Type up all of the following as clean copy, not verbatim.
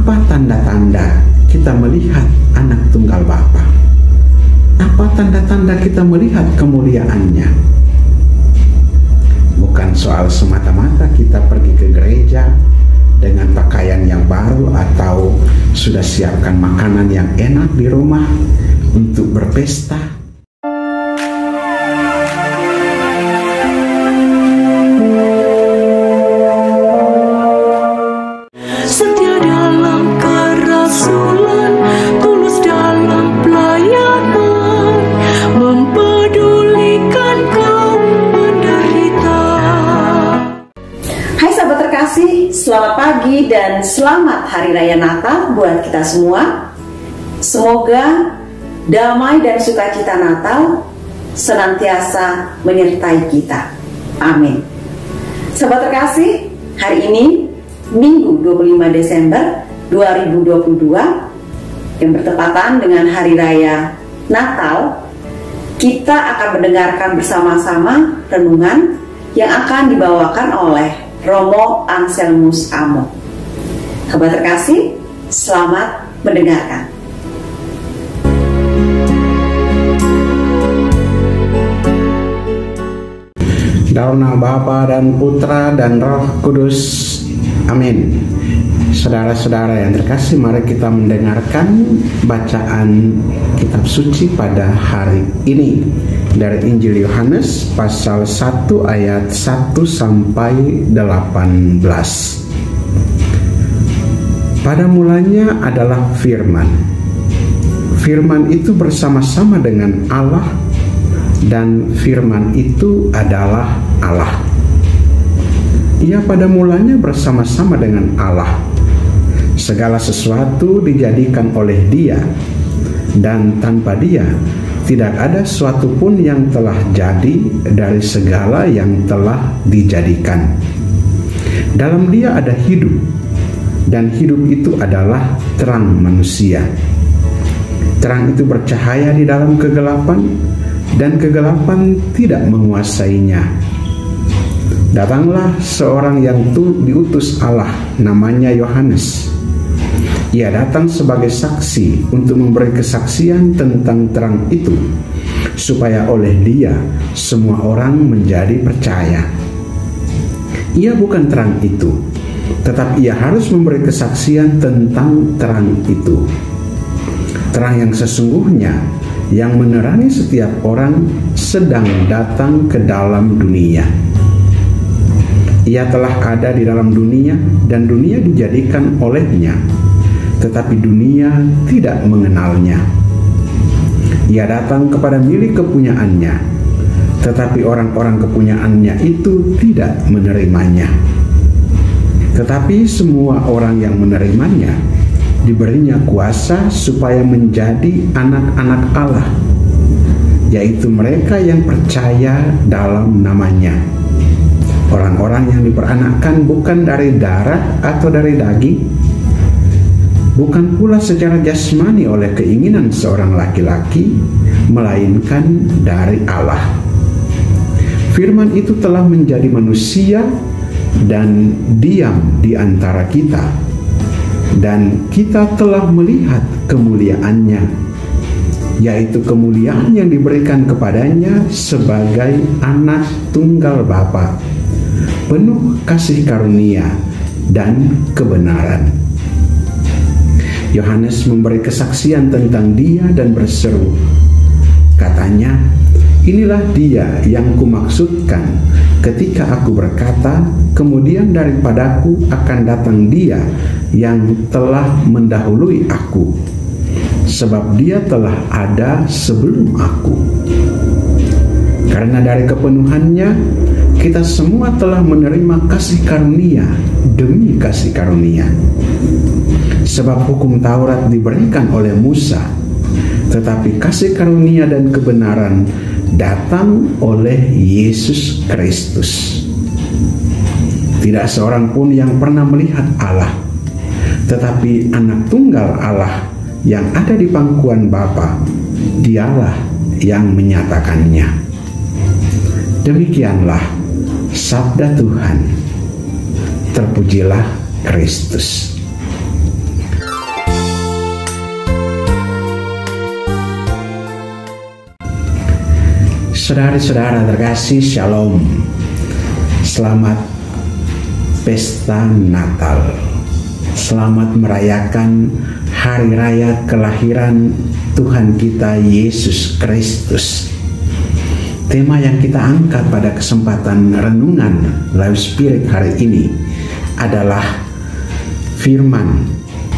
apa tanda-tanda kita melihat anak tunggal Bapa? Apa tanda-tanda kita melihat kemuliaannya? Bukan soal semata-mata kita pergi ke gereja dengan pakaian yang baru atau sudah siapkan makanan yang enak di rumah untuk berpesta. Setia dalam kerasulan, tulus dalam pelayanan, mempedulikan kaum menderita. Hai sahabat terkasih, selamat pagi dan selamat Hari Raya Natal buat kita semua. Semoga damai dan sukacita Natal senantiasa menyertai kita. Amin. Sahabat terkasih, hari ini Minggu 25 Desember 2022 yang bertepatan dengan Hari Raya Natal, kita akan mendengarkan bersama-sama renungan yang akan dibawakan oleh Romo Anselmus Amo. Sahabat terkasih, selamat mendengarkan. Dalam nama Bapa dan Putra dan Roh Kudus. Amin. Saudara-saudara yang terkasih, mari kita mendengarkan bacaan kitab suci pada hari ini dari Injil Yohanes pasal 1 ayat 1 sampai 18. Pada mulanya adalah firman. Firman itu bersama-sama dengan Allah, dan firman itu adalah Allah. Ia pada mulanya bersama-sama dengan Allah. Segala sesuatu dijadikan oleh Dia, dan tanpa Dia tidak ada suatu pun yang telah jadi dari segala yang telah dijadikan. Dalam Dia ada hidup, dan hidup itu adalah terang manusia. Terang itu bercahaya di dalam kegelapan, dan kegelapan tidak menguasainya. Datanglah seorang yang diutus Allah, namanya Yohanes. Ia datang sebagai saksi untuk memberi kesaksian tentang terang itu, supaya oleh Dia semua orang menjadi percaya. Ia bukan terang itu, tetapi ia harus memberi kesaksian tentang terang itu. Terang yang sesungguhnya, yang menerangi setiap orang, sedang datang ke dalam dunia. Ia telah ada di dalam dunia, dan dunia dijadikan olehnya, tetapi dunia tidak mengenalnya. Ia datang kepada milik kepunyaannya, tetapi orang-orang kepunyaannya itu tidak menerimanya. Tetapi semua orang yang menerimanya, diberinya kuasa supaya menjadi anak-anak Allah, yaitu mereka yang percaya dalam namanya. Orang-orang yang diperanakkan bukan dari darah atau dari daging, bukan pula secara jasmani oleh keinginan seorang laki-laki, melainkan dari Allah. Firman itu telah menjadi manusia dan diam di antara kita, dan kita telah melihat kemuliaannya, yaitu kemuliaan yang diberikan kepadanya sebagai anak tunggal Bapa, penuh kasih karunia dan kebenaran. Yohanes memberi kesaksian tentang Dia dan berseru, katanya, inilah Dia yang kumaksudkan ketika aku berkata, kemudian daripadaku akan datang Dia yang telah mendahului aku, sebab Dia telah ada sebelum aku. Karena dari kepenuhannya kita semua telah menerima kasih karunia demi kasih karunia. Sebab hukum Taurat diberikan oleh Musa, tetapi kasih karunia dan kebenaran datang oleh Yesus Kristus. Tidak seorang pun yang pernah melihat Allah, tetapi anak tunggal Allah yang ada di pangkuan Bapa, Dialah yang menyatakannya. Demikianlah sabda Tuhan. Terpujilah Kristus. Saudara-saudara terkasih, Shalom. Selamat pesta Natal. Selamat merayakan hari raya kelahiran Tuhan kita Yesus Kristus. Tema yang kita angkat pada kesempatan renungan Live Spirit hari ini adalah firman,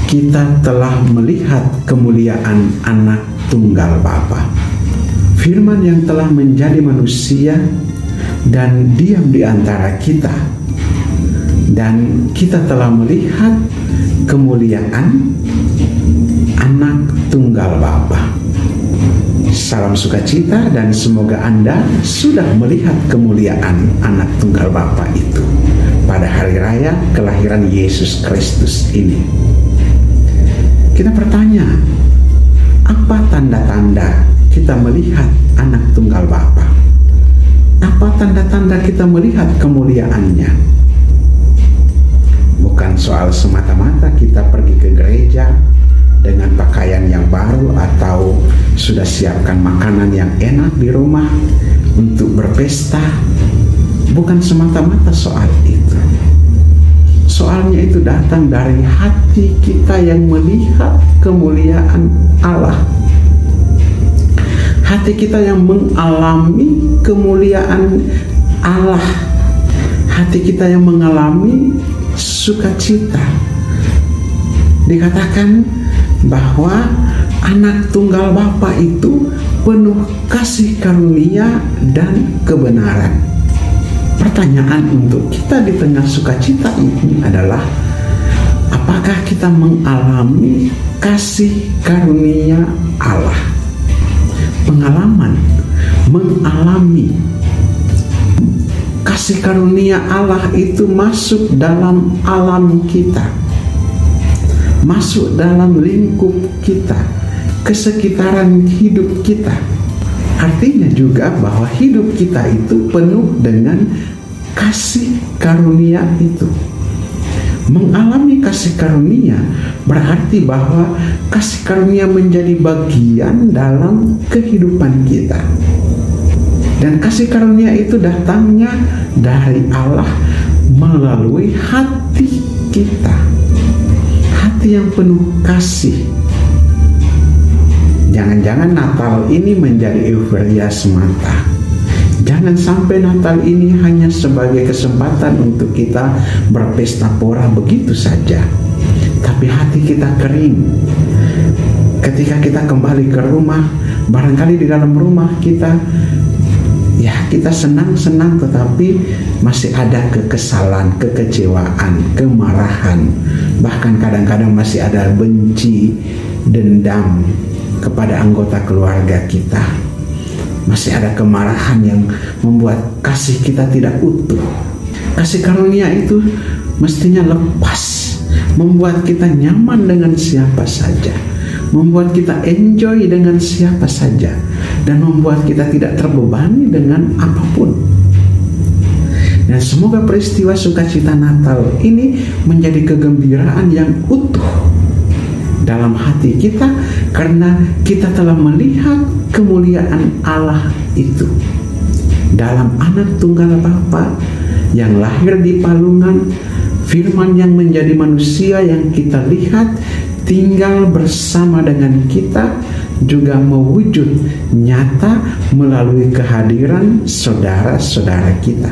kita telah melihat kemuliaan Anak Tunggal Bapa. Firman yang telah menjadi manusia dan diam di antara kita, dan kita telah melihat kemuliaan Anak Tunggal Bapa. Salam sukacita dan semoga Anda sudah melihat kemuliaan Anak Tunggal Bapa itu pada hari raya kelahiran Yesus Kristus ini. Kita bertanya, apa tanda-tanda kita melihat Anak Tunggal Bapa? Apa tanda-tanda kita melihat kemuliaannya? Bukan soal semata-mata kita pergi ke gereja dengan pakaian yang baru atau sudah siapkan makanan yang enak di rumah untuk berpesta. Bukan semata-mata soal itu. Soalnya itu datang dari hati kita yang melihat kemuliaan Allah. Hati kita yang mengalami kemuliaan Allah. Hati kita yang mengalami sukacita. Dikatakan bahwa Anak Tunggal Bapa itu penuh kasih karunia dan kebenaran. Pertanyaan untuk kita di tengah sukacita ini adalah, apakah kita mengalami kasih karunia Allah? Pengalaman, mengalami kasih karunia Allah itu masuk dalam alam kita, masuk dalam lingkup kita, kesekitaran hidup kita. Artinya juga bahwa hidup kita itu penuh dengan kasih karunia itu. Mengalami kasih karunia berarti bahwa kasih karunia menjadi bagian dalam kehidupan kita. Dan kasih karunia itu datangnya dari Allah melalui hati kita. Hati yang penuh kasih. Jangan-jangan Natal ini menjadi euforia semata. Jangan sampai Natal ini hanya sebagai kesempatan untuk kita berpesta pora begitu saja. Tapi hati kita kering. Ketika kita kembali ke rumah, barangkali di dalam rumah kita, ya kita senang-senang, tetapi masih ada kekesalan, kekecewaan, kemarahan. Bahkan kadang-kadang masih ada benci, dendam kepada anggota keluarga kita. Masih ada kemarahan yang membuat kasih kita tidak utuh. Kasih karunia itu mestinya lepas, membuat kita nyaman dengan siapa saja, membuat kita enjoy dengan siapa saja, dan membuat kita tidak terbebani dengan apapun. Dan semoga peristiwa sukacita Natal ini menjadi kegembiraan yang utuh dalam hati kita, karena kita telah melihat kemuliaan Allah itu dalam Anak Tunggal Bapa yang lahir di palungan, firman yang menjadi manusia yang kita lihat tinggal bersama dengan kita, juga mewujud nyata melalui kehadiran saudara-saudara kita.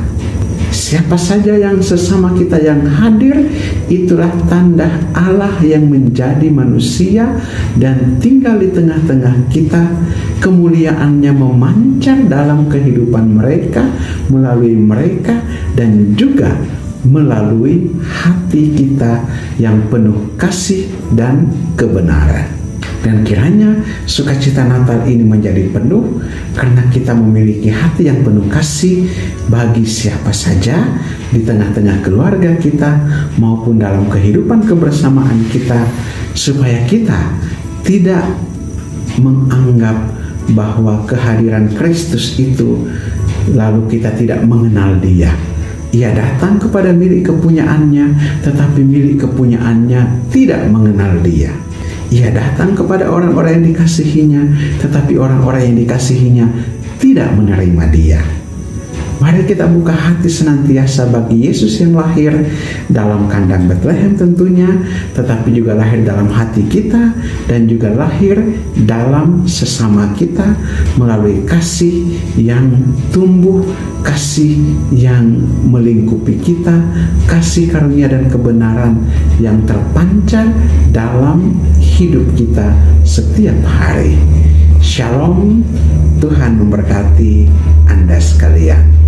Siapa saja yang sesama kita yang hadir, itulah tanda Allah yang menjadi manusia dan tinggal di tengah-tengah kita. Kemuliaannya memancar dalam kehidupan mereka, melalui mereka, dan juga melalui hati kita yang penuh kasih dan kebenaran. Dan kiranya sukacita Natal ini menjadi penuh karena kita memiliki hati yang penuh kasih bagi siapa saja di tengah-tengah keluarga kita maupun dalam kehidupan kebersamaan kita, supaya kita tidak menganggap bahwa kehadiran Kristus itu lalu kita tidak mengenal Dia. Ia datang kepada milik kepunyaannya, tetapi milik kepunyaannya tidak mengenal Dia. Ia datang kepada orang-orang yang dikasihinya, tetapi orang-orang yang dikasihinya tidak menerima Dia. Mari kita buka hati senantiasa bagi Yesus yang lahir dalam kandang Betlehem tentunya, tetapi juga lahir dalam hati kita dan juga lahir dalam sesama kita melalui kasih yang tumbuh, kasih yang melingkupi kita, kasih karunia dan kebenaran yang terpancar dalam hidup kita setiap hari. Shalom, Tuhan memberkati Anda sekalian.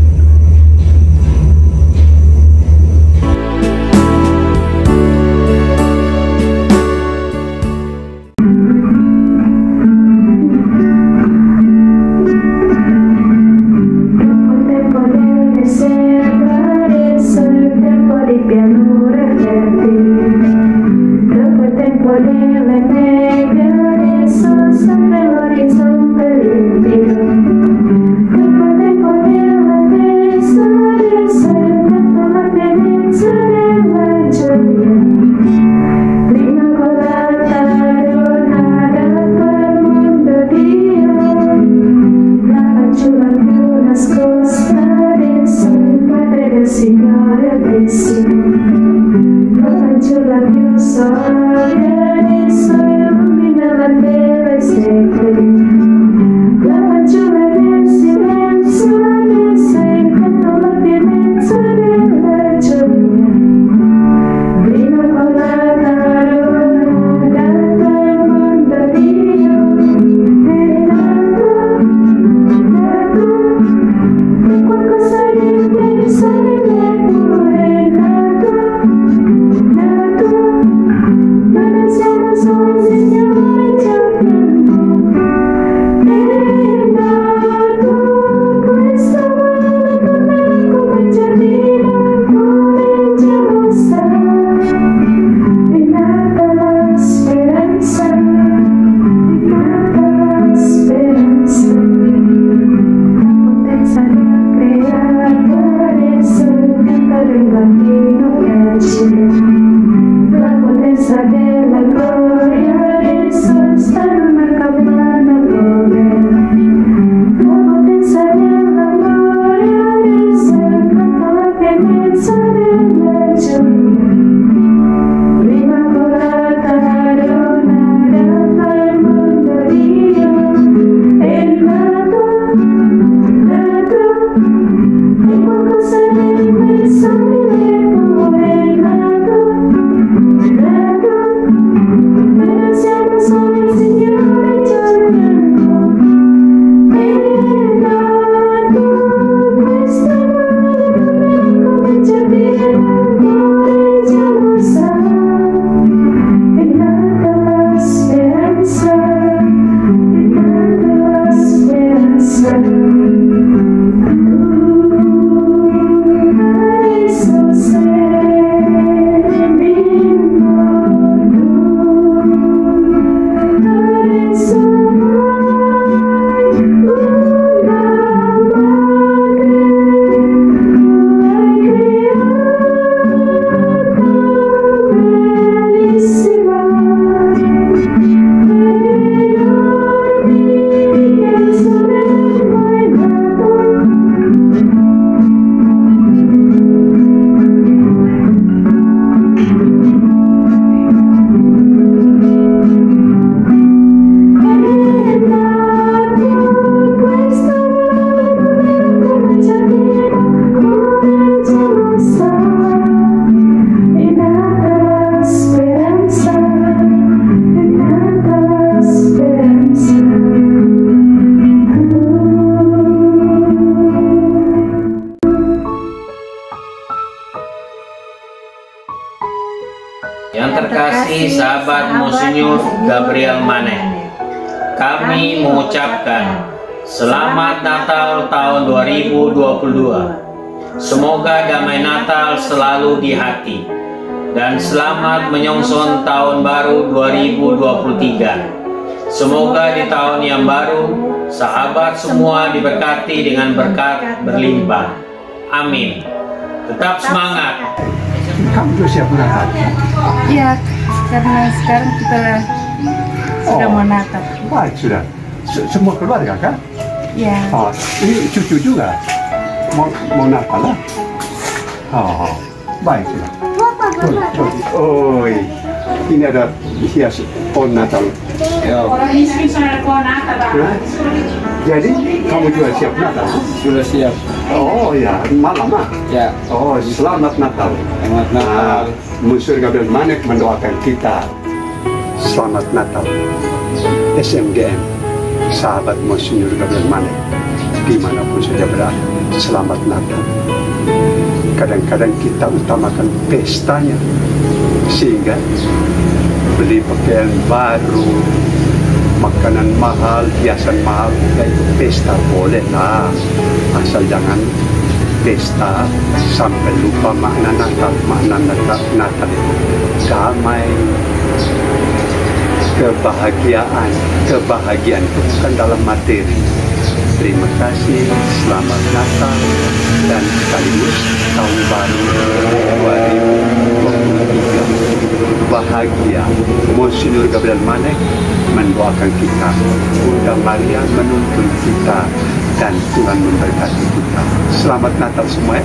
Yang terkasih sahabat Monsinyur Gabriel Mane, kami mengucapkan Selamat Natal tahun 2022. Semoga damai Natal selalu di hati dan selamat menyongsong tahun baru 2023. Semoga di tahun yang baru sahabat semua diberkati dengan berkat berlimpah. Amin. Tetap semangat. Kamu sudah siap berangkat? Iya, karena sekarang kita sudah mau Natal. Baik, sudah. Semua keluarga kan? Ya. Oh, ini cucu juga. Mau Natal lah. Oh, baiklah. Oh, ini ada hias pohon Natal. Orang miskin sudah pohon Natal, Pak. Jadi kamu juga siap Natal? Sudah siap. Oh ya, malam ah. Ya. Oh, selamat Natal. Selamat Natal. Monsieur Gabriel Manek mendoakan kita. Selamat Natal. SMGM, sahabat Monsieur Gabriel Manek, dimanapun saja berada. Selamat Natal. Kadang-kadang kita utamakan pestanya, sehingga beli pakaian baru, makanan mahal, hiasan mahal, itu pesta boleh lah, asal jangan pesta sampai lupa makna Natal. Makna Natal itu damai, kebahagiaan itu bukan dalam materi. Terima kasih, selamat Natal, dan sekaligus tahun baru 2023. Bahagia. Monsignor Gabriel Manek mendoakan kita, Bunda Maria menuntun kita, dan Tuhan memberkati kita. Selamat Natal semua.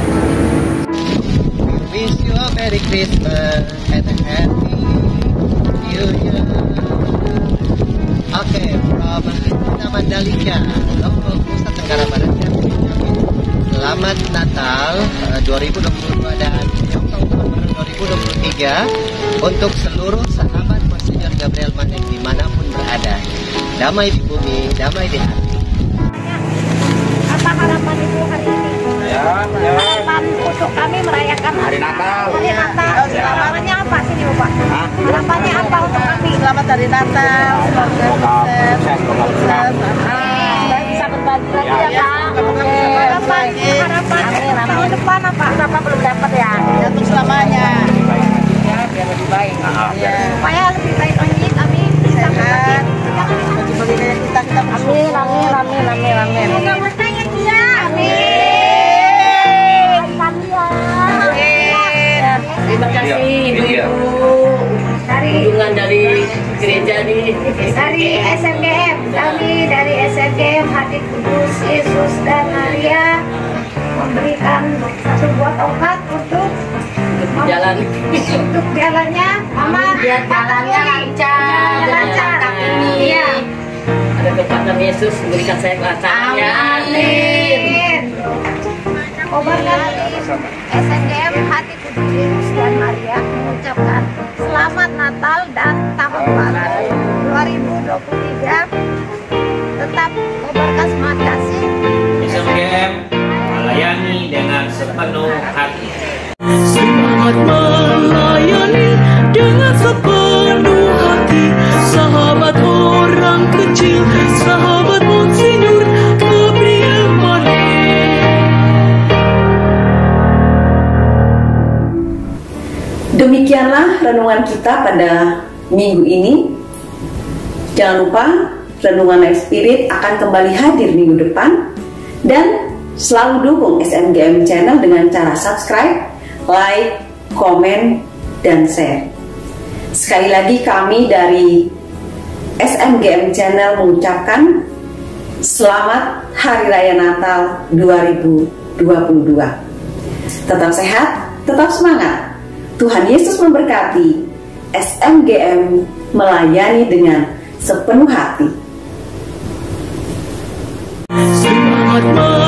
Wish you a Merry Christmas and a Happy New Year. Oke, from Mandalika, Lombok, Nusa Tenggara Barat. Selamat Natal 2022 dan tahun 2023 untuk seluruh sahabat Monsignor Gabriel Manek dimanapun berada. Damai di bumi, damai di hati. Apa harapan Ibu hari ini? Harapan untuk kami merayakan hari Natal. Hari Natal. Harapannya apa sih nih Bapak? Harapannya apa untuk kami? Selamat hari Natal. Semoga sukses. Bisa berbagi lagi ya Pak. Harapan tahun depan apa? Bapak belum dapat ya? Untuk selamanya. Biar lebih baik. Supaya lebih baik lagi kami bisa sehat. Kita amin. Semoga berkaya dia. Amin. Terima kasih Ibu-Ibu kunjungan dari gereja dari SMGM. Kami dari SMGM Hati Kudus Yesus dan Maria memberikan satu buah tongkat untuk jalan untuk jalannya Mama, biar jalannya lancar ini. Iya. Ada kekuatan Yesus memberikan saya kelancarannya. Amin. Kobarkan SMGM Hati Kudus Yesus dan Maria mengucapkan selamat Natal dan tahun baru 2023. Tetap kobarkan semangat kasih. SMGM melayani dengan sepenuh hati. Semangat melayani dengan sepenuh hati. Sahabat orang kecil, sahabat Monsignor Gabriel Manek. Demikianlah renungan kita pada minggu ini. Jangan lupa renungan Life Spirit akan kembali hadir minggu depan. Dan selalu dukung SMGM Channel dengan cara subscribe, like, komen, dan share. Sekali lagi kami dari SMGM Channel mengucapkan selamat Hari Raya Natal 2022. Tetap sehat, tetap semangat. Tuhan Yesus memberkati. SMGM melayani dengan sepenuh hati. Semangat